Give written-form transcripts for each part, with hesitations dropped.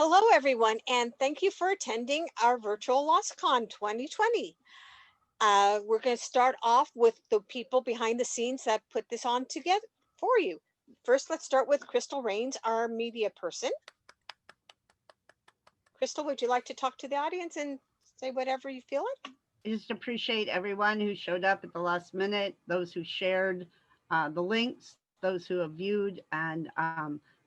Hello, everyone, and thank you for attending our Virtual Loscon 2020. We're going to start off with the people behind the scenes that put this on together for you. First, let's start with Krystal Rains, our media person. Krystal, would you like to talk to the audience and say whatever you feel like? I just appreciate everyone who showed up at the last minute, those who shared the links, those who have viewed, and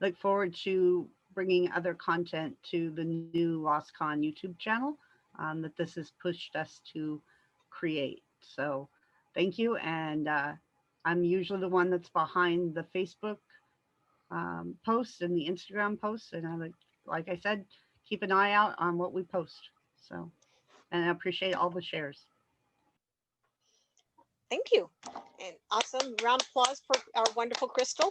look forward to bringing other content to the new Loscon YouTube channel that this has pushed us to create. So thank you. And I'm usually the one that's behind the Facebook posts and the Instagram posts. And I like I said, keep an eye out on what we post. So, and I appreciate all the shares. Thank you. And awesome round of applause for our wonderful Krystal.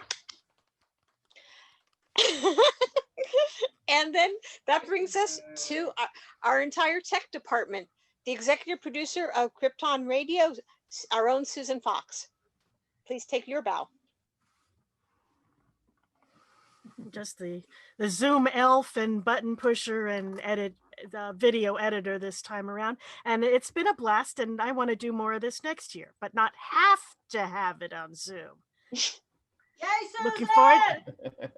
And then that brings us to our entire tech department, the executive producer of Krypton Radio, our own Susan Fox. Please take your bow. Just the Zoom elf and button pusher and video editor this time around. And it's been a blast, and I want to do more of this next year, but not have to have it on Zoom. Yay, Susan! Looking forward.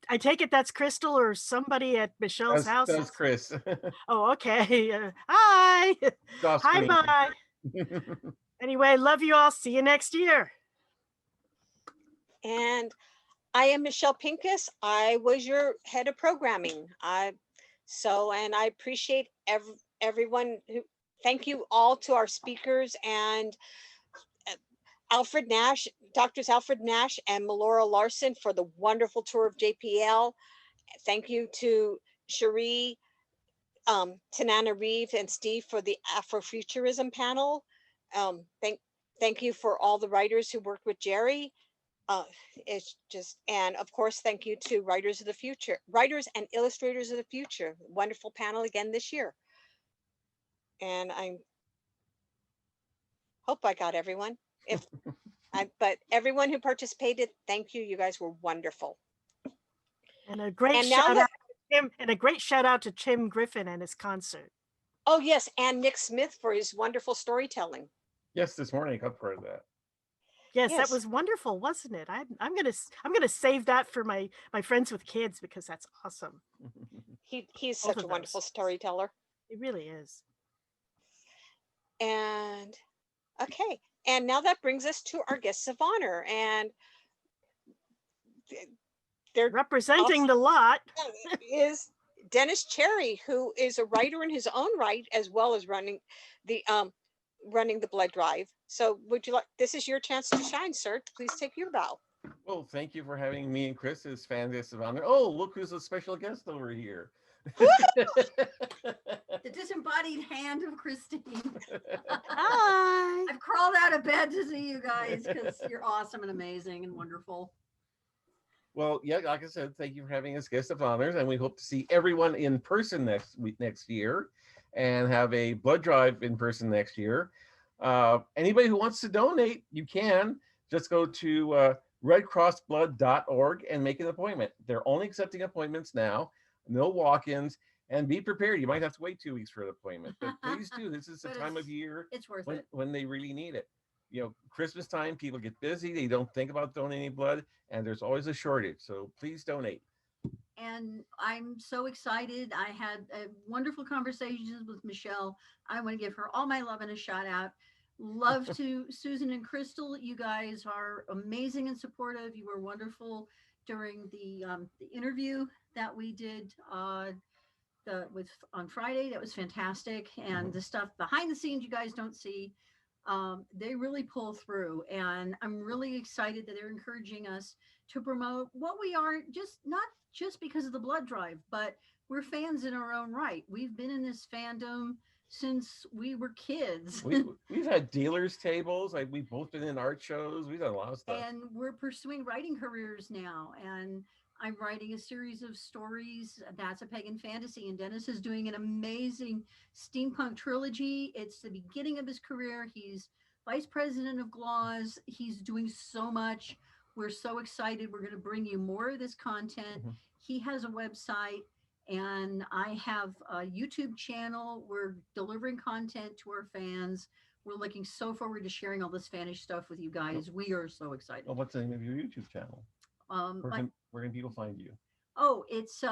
I take it that's Krystal or somebody at Michelle's house. That's Chris. Oh, okay. Hi. Hi, bye. Anyway, love you all. See you next year. And I am Michelle Pincus. I was your head of programming. And I appreciate everyone thank you all to our speakers and Alfred Nash, Doctors Alfred Nash and Melora Larson for the wonderful tour of JPL. Thank you to Cherie, Tanana Reeve and Steve for the Afrofuturism panel. Thank you for all the writers who worked with Jerry. It's just, and of course, thank you to Writers and Illustrators of the Future. Wonderful panel again this year. And I hope I got everyone. But everyone who participated, thank you. You guys were wonderful. And a great shout out to Tim, and a great shout out to Tim Griffin and his concert. Oh yes, and Nick Smith for his wonderful storytelling. Yes, this morning I got part of that. Yes, that was wonderful, wasn't it? I'm gonna save that for my friends with kids because that's awesome. He's such a wonderful storyteller. He really is. And okay, and now that brings us to our guests of honor, and they're representing the lot is Dennis Cherry, who is a writer in his own right, as well as running the blood drive. So would you like, this is your chance to shine, sir. Please take your bow. Well, thank you for having me and Chris as fan guests of honor. Oh, look who's a special guest over here. The disembodied hand of Kristine. Hi. I've crawled out of bed to see you guys because you're awesome and amazing and wonderful. Well, yeah, like I said, thank you for having us guest of honors, and we hope to see everyone in person next year, and have a blood drive in person next year. Anybody who wants to donate, you can just go to redcrossblood.org and make an appointment. They're only accepting appointments now, no walk-ins, and be prepared. You might have to wait 2 weeks for an appointment, but please do. This is the time of year it's worth it when they really need it. You know, Christmas time, people get busy. They don't think about donating blood, and there's always a shortage. So please donate. And I'm so excited. I had wonderful conversations with Michelle. I want to give her all my love and a shout out. Love to Susan and Krystal. You guys are amazing and supportive. You were wonderful during the interview that we did on Friday. That was fantastic. And the stuff behind the scenes you guys don't see, they really pull through. And I'm really excited that they're encouraging us to promote what we are, not just because of the blood drive, but we're fans in our own right. We've been in this fandom since we were kids. We've had dealers tables. Like, we've both been in art shows. We've done a lot of stuff. And we're pursuing writing careers now. And I'm writing a series of stories. That's a pagan fantasy. And Dennis is doing an amazing steampunk trilogy. It's the beginning of his career. He's vice president of GLAWS. He's doing so much. We're so excited. We're going to bring you more of this content. he has a website, and I have a YouTube channel. We're delivering content to our fans. We're looking so forward to sharing all this fanish stuff with you guys. We are so excited. Well, what's the name of your YouTube channel? Where can people find you? Oh, it's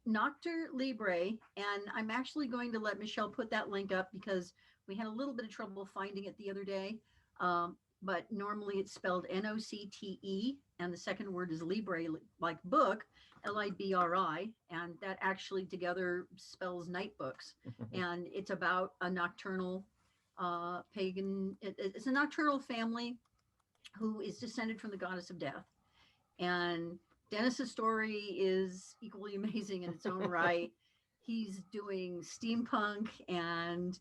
Noctur Libre, and I'm actually going to let Michelle put that link up because we had a little bit of trouble finding it the other day. But normally it's spelled Nocte, and the second word is Libre, like book, Libri, and that actually together spells night books. And it's about a nocturnal pagan, it's a nocturnal family who is descended from the goddess of death. And Dennis's story is equally amazing in its own right. He's doing steampunk, and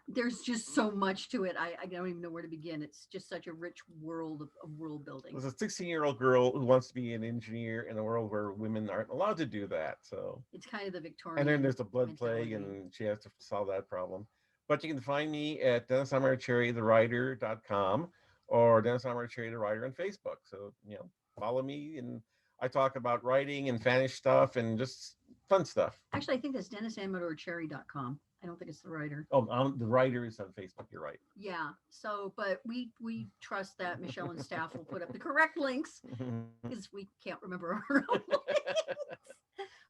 there's just so much to it. I don't even know where to begin. It's just such a rich world of world building. There's a 16-year-old girl who wants to be an engineer in a world where women aren't allowed to do that. So it's kind of the Victorian. And then there's the blood mentality. plague, and she has to solve that problem. But you can find me at DennisAmarcherryTheWriter.com or Dennis Amarcherry the Writer on Facebook. So, follow me, and I talk about writing and fanish stuff and just fun stuff. Actually, I think that's DennisAmarcherry.com. I don't think it's the writer. Oh, the writer is on Facebook. You're right. Yeah. So, but we trust that Michelle and staff will put up the correct links because we can't remember our own links.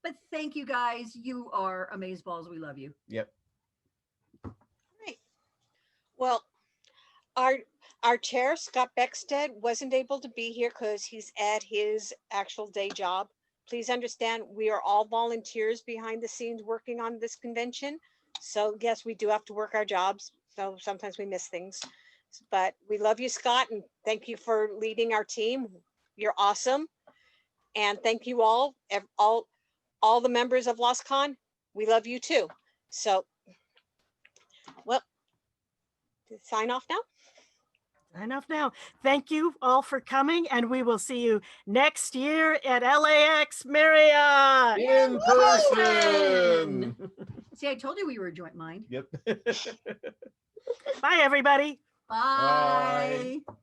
But thank you guys. You are amazeballs. We love you. Yep. Right. Well, our chair, Scott Beckstead, wasn't able to be here because he's at his actual day job. Please understand, we are all volunteers behind the scenes working on this convention. So yes, we do have to work our jobs. So sometimes we miss things, but we love you, Scott, and thank you for leading our team. You're awesome. And thank you all the members of Loscon. We love you too. So, well, sign off now. Enough now. Thank you all for coming, and we will see you next year at LAX Marriott. In person. See, I told you we were a joint mind. Yep. Bye, everybody. Bye. Bye.